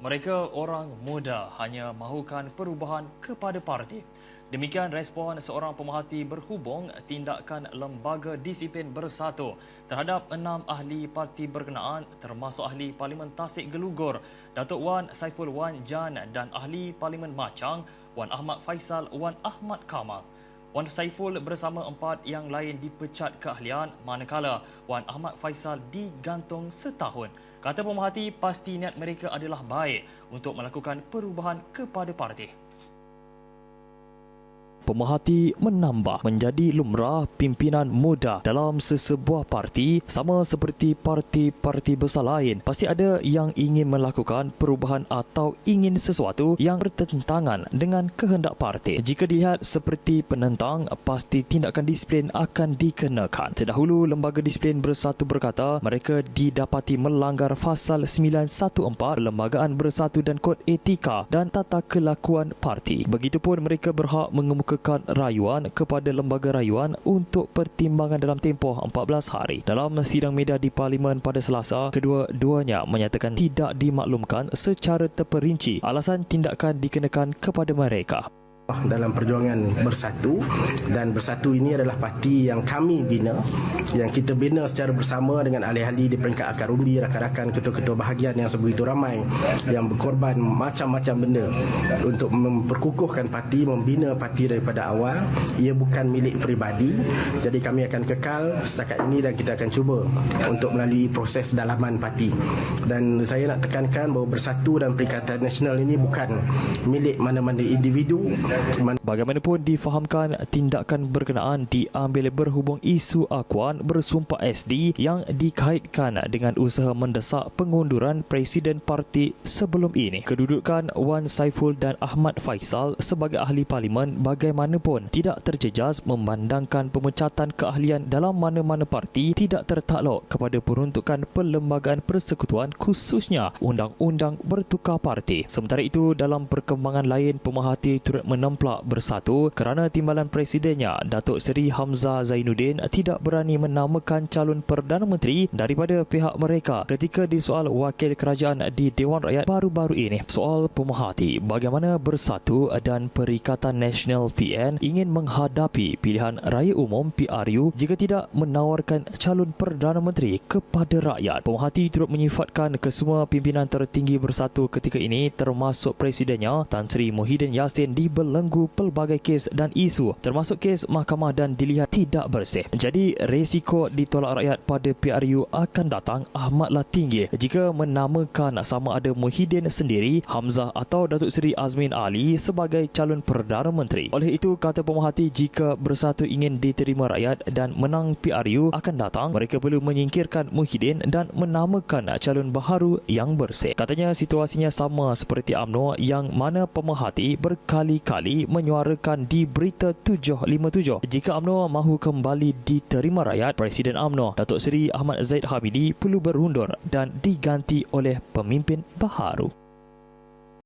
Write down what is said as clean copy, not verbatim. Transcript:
Mereka orang muda hanya mahukan perubahan kepada parti. Demikian respon seorang pemerhati berhubung tindakan Lembaga Disiplin Bersatu terhadap 6 ahli parti berkenaan termasuk ahli Parlimen Tasik Gelugur, Datuk Wan Saiful Wan Jan dan ahli Parlimen Machang, Wan Ahmad Faisal Wan Ahmad Kamal. Wan Saiful bersama 4 yang lain dipecat keahlian manakala Wan Ahmad Faisal digantung setahun. Kata pemerhati, pasti niat mereka adalah baik untuk melakukan perubahan kepada parti. Pemerhati menambah, menjadi lumrah pimpinan muda dalam sesebuah parti sama seperti parti-parti besar lain. Pasti ada yang ingin melakukan perubahan atau ingin sesuatu yang bertentangan dengan kehendak parti. Jika dilihat seperti penentang, pasti tindakan disiplin akan dikenakan. Terdahulu, Lembaga Disiplin Bersatu berkata mereka didapati melanggar Fasal 914 Perlembagaan Bersatu dan Kod Etika dan Tata Kelakuan Parti. Begitupun mereka berhak mengemukakan rayuan kepada lembaga rayuan untuk pertimbangan dalam tempoh 14 hari. Dalam sidang media di Parlimen pada Selasa, kedua-duanya menyatakan tidak dimaklumkan secara terperinci alasan tindakan dikenakan kepada mereka. Dalam perjuangan Bersatu, dan Bersatu ini adalah parti yang kami bina, yang kita bina secara bersama dengan ahli-ahli di peringkat akar undi, rakan-rakan ketua-ketua bahagian yang sebegitu ramai yang berkorban macam-macam benda untuk memperkukuhkan parti, membina parti daripada awal. Ia bukan milik peribadi, jadi kami akan kekal setakat ini dan kita akan cuba untuk melalui proses dalaman parti. Dan saya nak tekankan bahawa Bersatu dan Perikatan Nasional ini bukan milik mana-mana individu. Bagaimanapun difahamkan tindakan berkenaan diambil berhubung isu akuan bersumpah SD yang dikaitkan dengan usaha mendesak pengunduran Presiden Parti sebelum ini. Kedudukan Wan Saiful dan Ahmad Faisal sebagai ahli parlimen bagaimanapun tidak terjejas memandangkan pemecatan keahlian dalam mana-mana parti tidak tertakluk kepada peruntukan Perlembagaan Persekutuan, khususnya Undang-Undang Bertukar Parti. Sementara itu, dalam perkembangan lain, pemerhati turut menempelak Bersatu kerana timbalan presidennya Datuk Seri Hamzah Zainuddin tidak berani menamakan calon Perdana Menteri daripada pihak mereka ketika disoal wakil kerajaan di Dewan Rakyat baru-baru ini. Soal pemerhati bagaimana Bersatu dan Perikatan Nasional PN ingin menghadapi pilihan raya umum PRU jika tidak menawarkan calon Perdana Menteri kepada rakyat. Pemerhati turut menyifatkan kesemua pimpinan tertinggi Bersatu ketika ini termasuk presidennya Tan Sri Muhyiddin Yassin dibelenggu pelbagai kes dan isu termasuk kes mahkamah dan dilihat tidak bersih. Jadi risiko ditolak rakyat pada PRU akan datang amatlah tinggi jika menamakan sama ada Muhyiddin sendiri, Hamzah atau Datuk Seri Azmin Ali sebagai calon Perdana Menteri. Oleh itu, kata pemerhati, jika Bersatu ingin diterima rakyat dan menang PRU akan datang, mereka perlu menyingkirkan Muhyiddin dan menamakan calon baharu yang bersih. Katanya situasinya sama seperti UMNO yang mana pemerhati berkali-kali menyuarakan di Berita 757 jika UMNO mahu kembali diterima rakyat, Presiden UMNO Datuk Seri Ahmad Zaid Hamidi perlu berundur dan diganti oleh pemimpin baharu.